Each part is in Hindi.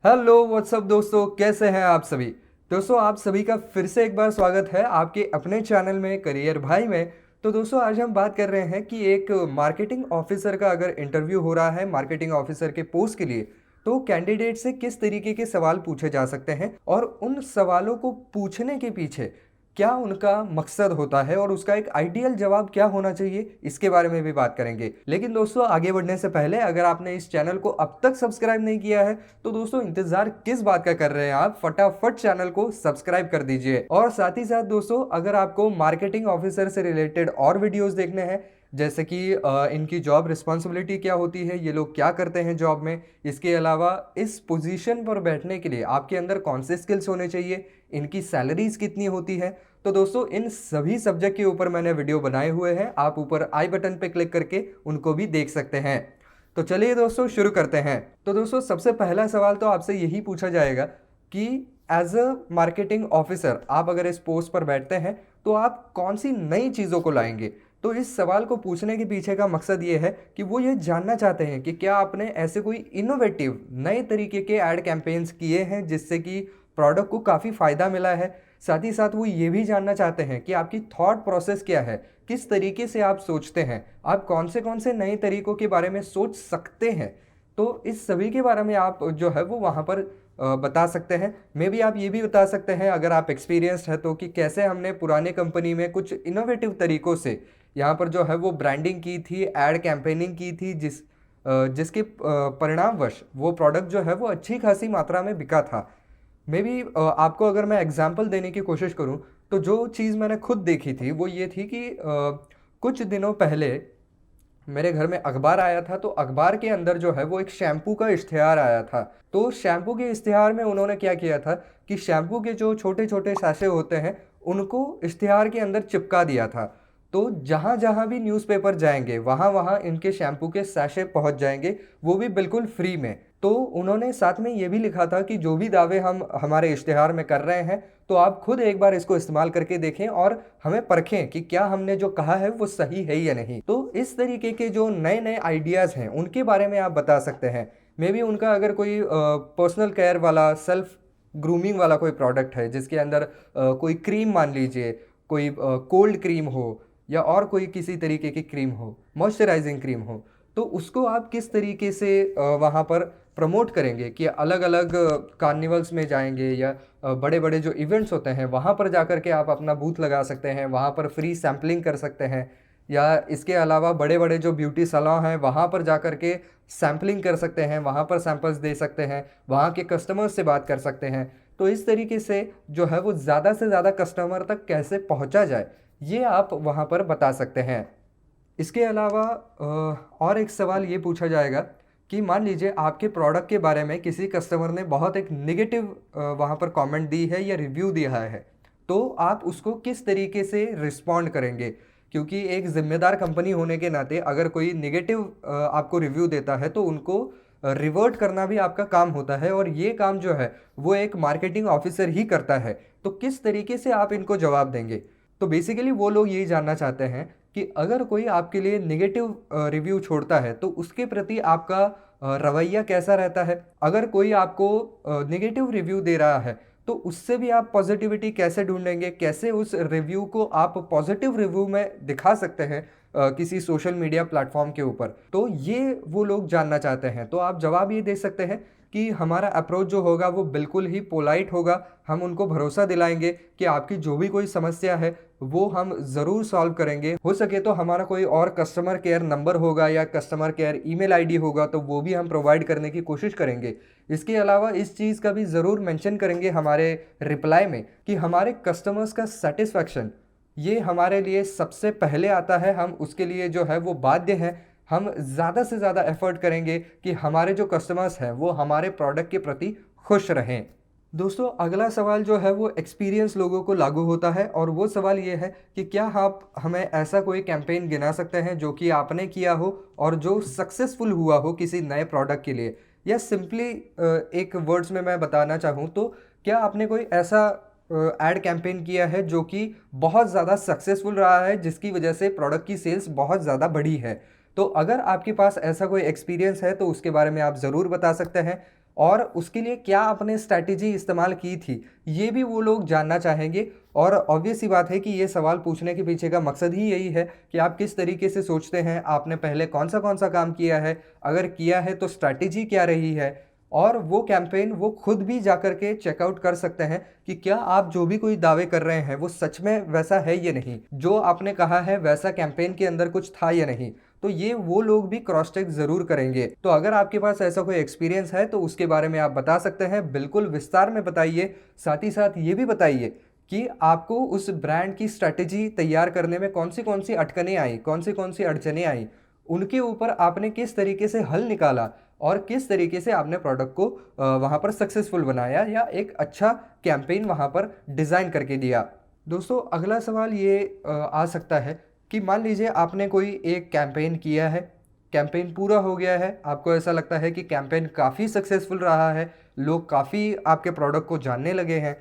हेलो व्हाट्सअप दोस्तों, कैसे हैं आप सभी। दोस्तों, आप सभी का फिर से एक बार स्वागत है आपके अपने चैनल में करियर भाई में। तो दोस्तों, आज हम बात कर रहे हैं कि एक मार्केटिंग ऑफिसर का अगर इंटरव्यू हो रहा है मार्केटिंग ऑफिसर के पोस्ट के लिए, तो कैंडिडेट से किस तरीके के सवाल पूछे जा सकते हैं और उन सवालों को पूछने के पीछे क्या उनका मकसद होता है और उसका एक आइडियल जवाब क्या होना चाहिए, इसके बारे में भी बात करेंगे। लेकिन दोस्तों, आगे बढ़ने से पहले अगर आपने इस चैनल को अब तक सब्सक्राइब नहीं किया है तो दोस्तों इंतजार किस बात का कर रहे हैं, आप फटाफट चैनल को सब्सक्राइब कर दीजिए। और साथ ही साथ दोस्तों, अगर आपको मार्केटिंग ऑफिसर से रिलेटेड और वीडियोस देखने हैं, जैसे कि इनकी जॉब रिस्पॉन्सिबिलिटी क्या होती है, ये लोग क्या करते हैं जॉब में, इसके अलावा इस पोजीशन पर बैठने के लिए आपके अंदर कौन से स्किल्स होने चाहिए, इनकी सैलरीज कितनी होती है, तो दोस्तों इन सभी सब्जेक्ट के ऊपर मैंने वीडियो बनाए हुए हैं। आप ऊपर आई बटन पे क्लिक करके उनको भी देख सकते हैं। तो चलिए दोस्तों, शुरू करते हैं। तो दोस्तों, सबसे पहला सवाल तो आपसे यही पूछा जाएगा कि एज अ मार्केटिंग ऑफिसर आप अगर इस पोस्ट पर बैठते हैं तो आप कौन सी नई चीज़ों को लाएंगे। तो इस सवाल को पूछने के पीछे का मकसद ये है कि वो ये जानना चाहते हैं कि क्या आपने ऐसे कोई इनोवेटिव नए तरीके के एड कैंपेन्स किए हैं जिससे कि प्रोडक्ट को काफ़ी फ़ायदा मिला है। साथ ही साथ वो ये भी जानना चाहते हैं कि आपकी थॉट प्रोसेस क्या है, किस तरीके से आप सोचते हैं, आप कौन से नए तरीकों के बारे में सोच सकते हैं। तो इस सभी के बारे में आप जो है वो वहाँ पर बता सकते हैं। मे बी आप ये भी बता सकते हैं अगर आप एक्सपीरियंस्ड है तो, कि कैसे हमने पुराने कंपनी में कुछ इनोवेटिव तरीकों से यहाँ पर जो है वो ब्रांडिंग की थी, एड कैंपेनिंग की थी, जिसके परिणामवश वो प्रोडक्ट जो है वो अच्छी खासी मात्रा में बिका था। मे बी आपको अगर मैं एग्जांपल देने की कोशिश करूं तो जो चीज़ मैंने खुद देखी थी वो ये थी कि कुछ दिनों पहले मेरे घर में अखबार आया था। तो अखबार के अंदर जो है वो एक शैम्पू का इश्तिहार आया था। तो शैम्पू के इश्तिहार में उन्होंने क्या किया था कि शैम्पू के जो छोटे छोटे सैशे होते हैं उनको इश्तिहार के अंदर चिपका दिया था। तो जहाँ जहाँ भी न्यूज़पेपर जाएंगे वहाँ वहाँ इनके शैम्पू के सैशे पहुँच जाएंगे, वो भी बिल्कुल फ्री में। तो उन्होंने साथ में ये भी लिखा था कि जो भी दावे हम हमारे इश्तिहार में कर रहे हैं तो आप खुद एक बार इसको इस्तेमाल करके देखें और हमें परखें कि क्या हमने जो कहा है वो सही है या नहीं। तो इस तरीके के जो नए नए आइडियाज़ हैं उनके बारे में आप बता सकते हैं। मे बी उनका अगर कोई पर्सनल केयर वाला, सेल्फ ग्रूमिंग वाला कोई प्रोडक्ट है जिसके अंदर कोई क्रीम मान लीजिए, कोई कोल्ड क्रीम हो या और कोई किसी तरीके की क्रीम हो, मॉइस्चराइजिंग क्रीम हो, तो उसको आप किस तरीके से वहाँ पर प्रमोट करेंगे कि अलग अलग कार्निवल्स में जाएंगे या बड़े बड़े जो इवेंट्स होते हैं वहाँ पर जाकर के आप अपना बूथ लगा सकते हैं, वहाँ पर फ्री सैम्पलिंग कर सकते हैं। या इसके अलावा बड़े बड़े जो ब्यूटी सैलून हैं वहाँ पर जाकर के सैम्पलिंग कर सकते हैं, वहाँ पर सैंपल्स दे सकते हैं, वहाँ के कस्टमर्स से बात कर सकते हैं। तो इस तरीके से जो है वो ज़्यादा से ज़्यादा कस्टमर तक कैसे पहुँचा जाए, ये आप वहाँ पर बता सकते हैं। इसके अलावा और एक सवाल ये पूछा जाएगा कि मान लीजिए आपके प्रोडक्ट के बारे में किसी कस्टमर ने बहुत एक निगेटिव वहाँ पर कमेंट दी है या रिव्यू दिया है, तो आप उसको किस तरीके से रिस्पॉन्ड करेंगे। क्योंकि एक ज़िम्मेदार कंपनी होने के नाते अगर कोई निगेटिव आपको रिव्यू देता है तो उनको रिवर्ट करना भी आपका काम होता है, और ये काम जो है वो एक मार्केटिंग ऑफिसर ही करता है। तो किस तरीके से आप इनको जवाब देंगे। तो बेसिकली वो लोग यही जानना चाहते हैं कि अगर कोई आपके लिए नेगेटिव रिव्यू छोड़ता है तो उसके प्रति आपका रवैया कैसा रहता है। अगर कोई आपको नेगेटिव रिव्यू दे रहा है तो उससे भी आप पॉजिटिविटी कैसे ढूंढेंगे, कैसे उस रिव्यू को आप पॉजिटिव रिव्यू में दिखा सकते हैं किसी सोशल मीडिया प्लेटफॉर्म के ऊपर। तो ये वो लोग जानना चाहते हैं। तो आप जवाब ये दे सकते हैं कि हमारा अप्रोच जो होगा वो बिल्कुल ही पोलाइट होगा। हम उनको भरोसा दिलाएंगे कि आपकी जो भी कोई समस्या है वो हम ज़रूर सॉल्व करेंगे। हो सके तो हमारा कोई और कस्टमर केयर नंबर होगा या कस्टमर केयर ईमेल आईडी होगा तो वो भी हम प्रोवाइड करने की कोशिश करेंगे। इसके अलावा इस चीज़ का भी ज़रूर मेंशन करेंगे हमारे रिप्लाई में कि हमारे कस्टमर्स का सेटिस्फैक्शन ये हमारे लिए सबसे पहले आता है। हम उसके लिए जो है वो बाध्य हैं। हम ज़्यादा से ज़्यादा एफर्ट करेंगे कि हमारे जो कस्टमर्स हैं वो हमारे प्रोडक्ट के प्रति खुश रहें। दोस्तों, अगला सवाल जो है वो एक्सपीरियंस लोगों को लागू होता है, और वो सवाल ये है कि क्या आप हमें ऐसा कोई कैंपेन गिना सकते हैं जो कि आपने किया हो और जो सक्सेसफुल हुआ हो किसी नए प्रोडक्ट के लिए। या सिंपली एक वर्ड्स में मैं बताना चाहूँ तो क्या आपने कोई ऐसा एड कैंपेन किया है जो कि बहुत ज़्यादा सक्सेसफुल रहा है जिसकी वजह से प्रोडक्ट की सेल्स बहुत ज़्यादा बढ़ी है। तो अगर आपके पास ऐसा कोई एक्सपीरियंस है तो उसके बारे में आप ज़रूर बता सकते हैं। और उसके लिए क्या आपने स्ट्रैटेजी इस्तेमाल की थी, ये भी वो लोग जानना चाहेंगे। और ऑब्वियस सी बात है कि ये सवाल पूछने के पीछे का मकसद ही यही है कि आप किस तरीके से सोचते हैं, आपने पहले कौन सा काम किया है, अगर किया है तो स्ट्रैटेजी क्या रही है। और वो कैंपेन वो खुद भी जाकर के चेकआउट कर सकते हैं कि क्या आप जो भी कोई दावे कर रहे हैं वो सच में वैसा है या नहीं, जो आपने कहा है वैसा कैंपेन के अंदर कुछ था या नहीं। तो ये वो लोग भी क्रॉस चेक ज़रूर करेंगे। तो अगर आपके पास ऐसा कोई एक्सपीरियंस है तो उसके बारे में आप बता सकते हैं, बिल्कुल विस्तार में बताइए। साथ ही साथ ये भी बताइए कि आपको उस ब्रांड की स्ट्रैटेजी तैयार करने में कौन सी अटकनें आई, कौन सी अड़चनें आई, उनके ऊपर आपने किस तरीके से हल निकाला और किस तरीके से आपने प्रोडक्ट को वहाँ पर सक्सेसफुल बनाया या एक अच्छा कैंपेन वहाँ पर डिज़ाइन करके दिया। दोस्तों अगला सवाल ये आ सकता है कि मान लीजिए आपने कोई एक कैंपेन किया है, कैंपेन पूरा हो गया है, आपको ऐसा लगता है कि कैंपेन काफ़ी सक्सेसफुल रहा है, लोग काफ़ी आपके प्रोडक्ट को जानने लगे हैं।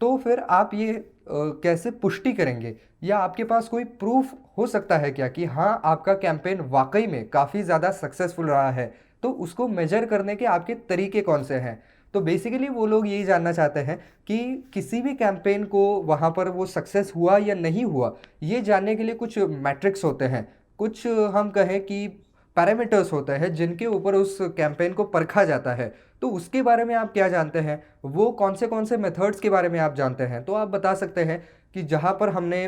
तो फिर आप ये कैसे पुष्टि करेंगे, या आपके पास कोई प्रूफ हो सकता है क्या कि हाँ आपका कैंपेन वाकई में काफ़ी ज़्यादा सक्सेसफुल रहा है। तो उसको मेजर करने के आपके तरीके कौन से हैं। तो बेसिकली वो लोग यही जानना चाहते हैं कि किसी भी कैंपेन को वहाँ पर वो सक्सेस हुआ या नहीं हुआ, ये जानने के लिए कुछ मैट्रिक्स होते हैं, कुछ हम कहें कि पैरामीटर्स होते हैं जिनके ऊपर उस कैंपेन को परखा जाता है। तो उसके बारे में आप क्या जानते हैं, वो कौन से मेथड्स के बारे में आप जानते हैं। तो आप बता सकते हैं कि जहाँ पर हमने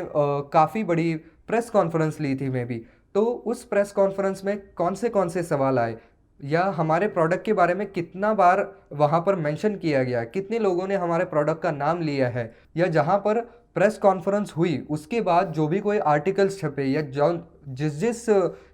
काफ़ी बड़ी प्रेस कॉन्फ्रेंस ली थी मे बी, तो उस प्रेस कॉन्फ्रेंस में कौन से सवाल आए, या हमारे प्रोडक्ट के बारे में कितना बार वहाँ पर मेंशन किया गया, कितने लोगों ने हमारे प्रोडक्ट का नाम लिया है, या जहाँ पर प्रेस कॉन्फ्रेंस हुई उसके बाद जो भी कोई आर्टिकल्स छपे या जो जिस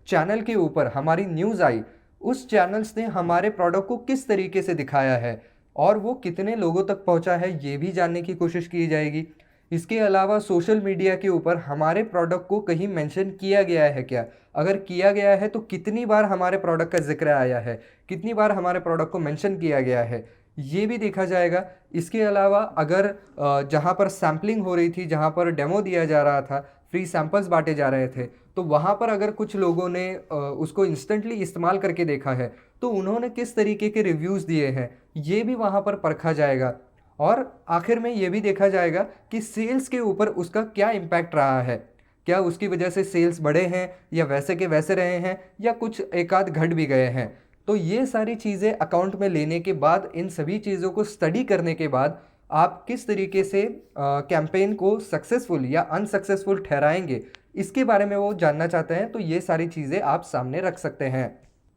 चैनल के ऊपर हमारी न्यूज़ आई, उस चैनल्स ने हमारे प्रोडक्ट को किस तरीके से दिखाया है और वो कितने लोगों तक पहुंचा है, ये भी जानने की कोशिश की जाएगी। इसके अलावा सोशल मीडिया के ऊपर हमारे प्रोडक्ट को कहीं मेंशन किया गया है क्या, अगर किया गया है तो कितनी बार हमारे प्रोडक्ट का जिक्र आया है, कितनी बार हमारे प्रोडक्ट को मेंशन किया गया है, ये भी देखा जाएगा। इसके अलावा अगर जहाँ पर सैम्पलिंग हो रही थी, जहाँ पर डेमो दिया जा रहा था, फ्री सैंपल्स बांटे जा रहे थे, तो वहाँ पर अगर कुछ लोगों ने उसको इंस्टेंटली इस्तेमाल करके देखा है तो उन्होंने किस तरीके के रिव्यूज़ दिए हैं, ये भी वहाँ पर परखा जाएगा। और आखिर में ये भी देखा जाएगा कि सेल्स के ऊपर उसका क्या इम्पैक्ट रहा है, क्या उसकी वजह से सेल्स बढ़े हैं या वैसे के वैसे रहे हैं या कुछ एक आध घट भी गए हैं। तो ये सारी चीज़ें अकाउंट में लेने के बाद, इन सभी चीज़ों को स्टडी करने के बाद आप किस तरीके से कैंपेन को सक्सेसफुल या अनसक्सेसफुल ठहराएंगे, इसके बारे में वो जानना चाहते हैं। तो ये सारी चीज़ें आप सामने रख सकते हैं।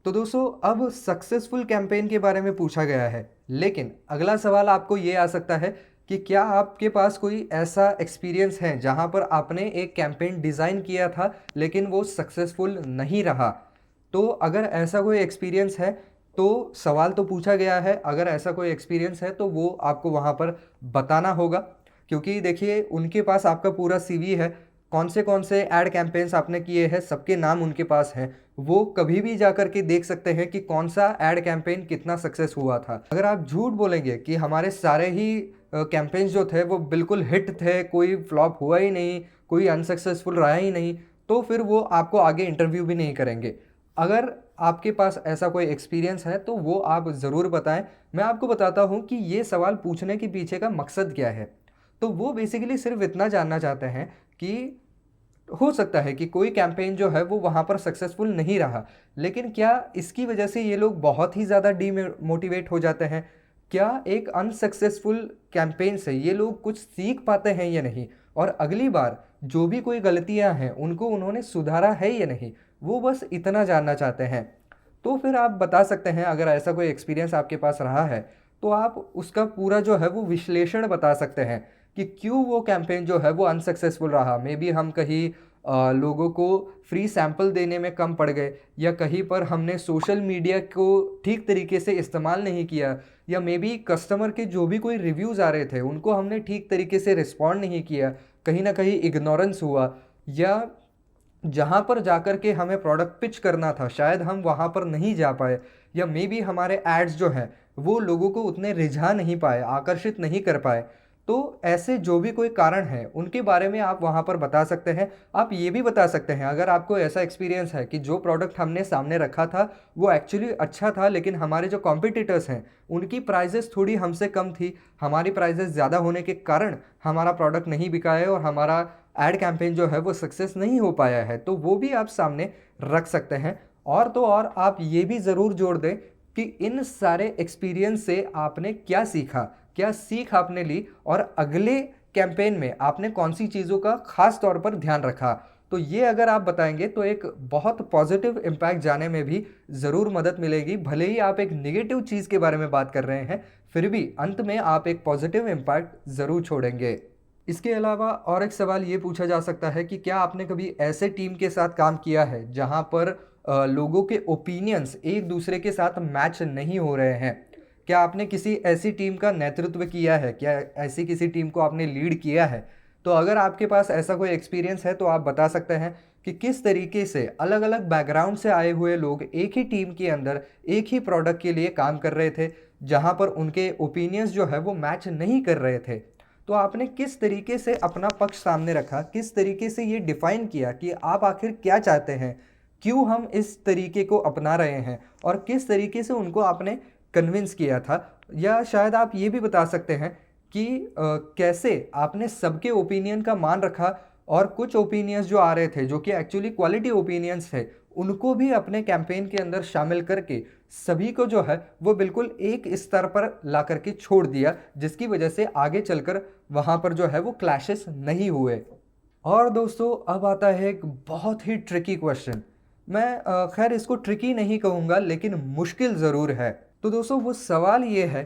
तो दोस्तों अब सक्सेसफुल कैंपेन के बारे में पूछा गया है, लेकिन अगला सवाल आपको ये आ सकता है कि क्या आपके पास कोई ऐसा एक्सपीरियंस है जहां पर आपने एक कैंपेन डिज़ाइन किया था लेकिन वो सक्सेसफुल नहीं रहा। तो अगर ऐसा कोई एक्सपीरियंस है तो सवाल तो पूछा गया है, अगर ऐसा कोई एक्सपीरियंस है तो वो आपको वहाँ पर बताना होगा। क्योंकि देखिए उनके पास आपका पूरा सीवी है, कौन से ऐड कैंपेन्स आपने किए हैं सबके नाम उनके पास हैं, वो कभी भी जा कर के देख सकते हैं कि कौन सा ऐड कैंपेन कितना सक्सेस हुआ था। अगर आप झूठ बोलेंगे कि हमारे सारे ही कैंपेन्स जो थे वो बिल्कुल हिट थे, कोई फ्लॉप हुआ ही नहीं, कोई अनसक्सेसफुल रहा ही नहीं, तो फिर वो आपको आगे इंटरव्यू भी नहीं करेंगे। अगर आपके पास ऐसा कोई एक्सपीरियंस है तो वो आप ज़रूर बताएं। मैं आपको बताता हूँ कि ये सवाल पूछने के पीछे का मकसद क्या है। तो वो बेसिकली सिर्फ इतना जानना चाहते हैं कि हो सकता है कि कोई कैंपेन जो है वो वहाँ पर सक्सेसफुल नहीं रहा, लेकिन क्या इसकी वजह से ये लोग बहुत ही ज़्यादा डीमोटिवेट हो जाते हैं, क्या एक अनसक्सेसफुल कैंपेन से ये लोग कुछ सीख पाते हैं या नहीं, और अगली बार जो भी कोई गलतियां हैं उनको उन्होंने सुधारा है या नहीं, वो बस इतना जानना चाहते हैं। तो फिर आप बता सकते हैं, अगर ऐसा कोई एक्सपीरियंस आपके पास रहा है तो आप उसका पूरा जो है वो विश्लेषण बता सकते हैं कि क्यों वो कैंपेन जो है वो अनसक्सेसफुल रहा। मे बी हम कहीं लोगों को फ्री सैंपल देने में कम पड़ गए, या कहीं पर हमने सोशल मीडिया को ठीक तरीके से इस्तेमाल नहीं किया, या मे बी कस्टमर के जो भी कोई रिव्यूज़ आ रहे थे उनको हमने ठीक तरीके से रिस्पॉन्ड नहीं किया, कहीं ना कहीं इग्नोरेंस हुआ, या जहाँ पर जाकर के हमें प्रोडक्ट पिच करना था शायद हम वहाँ पर नहीं जा पाए, या मे बी हमारे एड्स जो हैं वो लोगों को उतने रिझा नहीं पाए, आकर्षित नहीं कर पाए। तो ऐसे जो भी कोई कारण है उनके बारे में आप वहाँ पर बता सकते हैं। आप ये भी बता सकते हैं अगर आपको ऐसा एक्सपीरियंस है कि जो प्रोडक्ट हमने सामने रखा था वो एक्चुअली अच्छा था, लेकिन हमारे जो कॉम्पिटिटर्स हैं उनकी प्राइजेस थोड़ी हमसे कम थी, हमारी प्राइजेस ज़्यादा होने के कारण हमारा प्रोडक्ट नहीं बिका है और हमारा एड कैंपेन जो है वो सक्सेस नहीं हो पाया है, तो वो भी आप सामने रख सकते हैं। और तो और आप ये भी ज़रूर जोड़ दें कि इन सारे एक्सपीरियंस से आपने क्या सीखा, क्या सीख आपने ली और अगले कैंपेन में आपने कौन सी चीज़ों का खास तौर पर ध्यान रखा। तो ये अगर आप बताएंगे तो एक बहुत पॉजिटिव इम्पैक्ट जाने में भी ज़रूर मदद मिलेगी। भले ही आप एक नेगेटिव चीज़ के बारे में बात कर रहे हैं, फिर भी अंत में आप एक पॉजिटिव इम्पैक्ट ज़रूर छोड़ेंगे। इसके अलावा और एक सवाल ये पूछा जा सकता है कि क्या आपने कभी ऐसे टीम के साथ काम किया है जहां पर लोगों के ओपिनियंस एक दूसरे के साथ मैच नहीं हो रहे हैं? क्या आपने किसी ऐसी टीम का नेतृत्व किया है? क्या ऐसी किसी टीम को आपने लीड किया है? तो अगर आपके पास ऐसा कोई एक्सपीरियंस है तो आप बता सकते हैं कि किस तरीके से अलग अलग बैकग्राउंड से आए हुए लोग एक ही टीम के अंदर एक ही प्रोडक्ट के लिए काम कर रहे थे, जहां पर उनके ओपिनियंस जो है वो मैच नहीं कर रहे थे। तो आपने किस तरीके से अपना पक्ष सामने रखा, किस तरीके से ये डिफाइन किया कि आप आखिर क्या चाहते हैं, क्यों हम इस तरीके को अपना रहे हैं, और किस तरीके से उनको आपने कन्विंस किया था। या शायद आप ये भी बता सकते हैं कि कैसे आपने सबके ओपिनियन का मान रखा और कुछ ओपिनियंस जो आ रहे थे जो कि एक्चुअली क्वालिटी ओपिनियंस थे उनको भी अपने कैंपेन के अंदर शामिल करके सभी को जो है वो बिल्कुल एक स्तर पर ला करके छोड़ दिया, जिसकी वजह से आगे चलकर वहाँ पर जो है वो क्लैशेस नहीं हुए। और दोस्तों अब आता है एक बहुत ही ट्रिकी क्वेश्चन। मैं खैर इसको ट्रिकी नहीं कहूँगा लेकिन मुश्किल ज़रूर है। तो दोस्तों वो सवाल ये है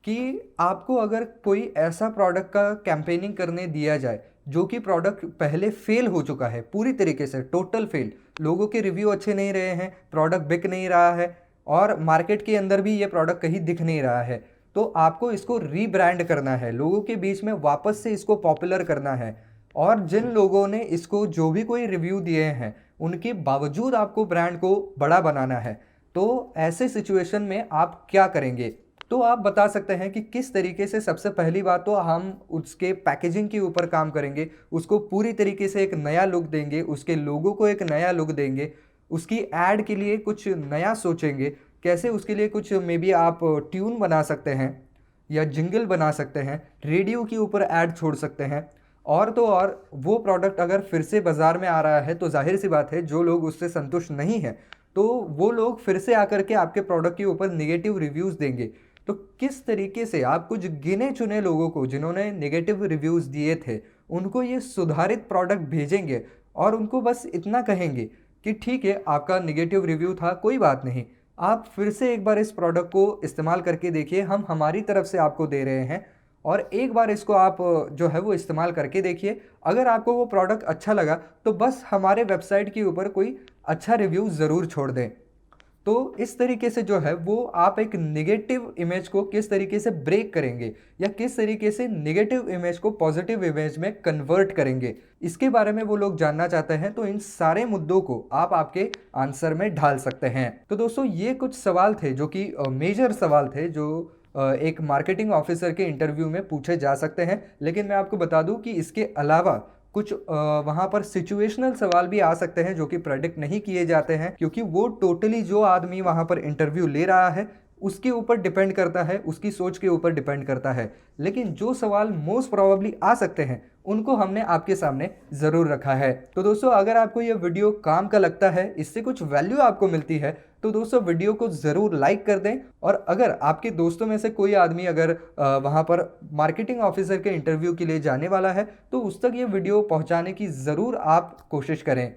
कि आपको अगर कोई ऐसा प्रोडक्ट का कैंपेनिंग करने दिया जाए जो कि प्रोडक्ट पहले फेल हो चुका है, पूरी तरीके से टोटल फेल, लोगों के रिव्यू अच्छे नहीं रहे हैं, प्रोडक्ट बिक नहीं रहा है और मार्केट के अंदर भी ये प्रोडक्ट कहीं दिख नहीं रहा है, तो आपको इसको रीब्रांड करना है, लोगों के बीच में वापस से इसको पॉपुलर करना है। और जिन लोगों ने इसको जो भी कोई रिव्यू दिए हैं उनके बावजूद आपको ब्रांड को बड़ा बनाना है, तो ऐसे सिचुएशन में आप क्या करेंगे? तो आप बता सकते हैं कि किस तरीके से। सबसे पहली बात तो हम उसके पैकेजिंग के ऊपर काम करेंगे, उसको पूरी तरीके से एक नया लुक देंगे, उसके लोगों को एक नया लुक देंगे, उसकी ऐड के लिए कुछ नया सोचेंगे, कैसे उसके लिए कुछ मे बी आप ट्यून बना सकते हैं या जिंगल बना सकते हैं, रेडियो के ऊपर ऐड छोड़ सकते हैं। और तो और वो प्रोडक्ट अगर फिर से बाज़ार में आ रहा है तो जाहिर सी बात है जो लोग उससे संतुष्ट नहीं हैं तो वो लोग फिर से आकर के आपके प्रोडक्ट के ऊपर नेगेटिव रिव्यूज़ देंगे। तो किस तरीके से आप कुछ गिने चुने लोगों को जिन्होंने नेगेटिव रिव्यूज़ दिए थे उनको ये सुधारित प्रोडक्ट भेजेंगे और उनको बस इतना कहेंगे कि ठीक है आपका नेगेटिव रिव्यू था, कोई बात नहीं, आप फिर से एक बार इस प्रोडक्ट को इस्तेमाल करके देखिए, हम हमारी तरफ से आपको दे रहे हैं और एक बार इसको आप जो है वो इस्तेमाल करके देखिए। अगर आपको वो प्रोडक्ट अच्छा लगा तो बस हमारे वेबसाइट के ऊपर कोई अच्छा रिव्यू ज़रूर छोड़ दें। तो इस तरीके से जो है वो आप एक नेगेटिव इमेज को किस तरीके से ब्रेक करेंगे या किस तरीके से नेगेटिव इमेज को पॉजिटिव इमेज में कन्वर्ट करेंगे, इसके बारे में वो लोग जानना चाहते हैं। तो इन सारे मुद्दों को आप आपके आंसर में ढाल सकते हैं। तो दोस्तों ये कुछ सवाल थे जो कि मेजर सवाल थे जो एक मार्केटिंग ऑफिसर के इंटरव्यू में पूछे जा सकते हैं। लेकिन मैं आपको बता दूं कि इसके अलावा कुछ वहाँ पर सिचुएशनल सवाल भी आ सकते हैं जो कि प्रेडिक्ट नहीं किए जाते हैं, क्योंकि वो टोटली जो आदमी वहाँ पर इंटरव्यू ले रहा है उसके ऊपर डिपेंड करता है, उसकी सोच के ऊपर डिपेंड करता है। लेकिन जो सवाल मोस्ट प्रोबेबली आ सकते हैं उनको हमने आपके सामने ज़रूर रखा है। तो दोस्तों अगर आपको ये वीडियो काम का लगता है, इससे कुछ वैल्यू आपको मिलती है, तो दोस्तों वीडियो को ज़रूर लाइक कर दें। और अगर आपके दोस्तों में से कोई आदमी अगर वहाँ पर मार्केटिंग ऑफिसर के इंटरव्यू के लिए जाने वाला है तो उस तक ये वीडियो पहुँचाने की ज़रूर आप कोशिश करें।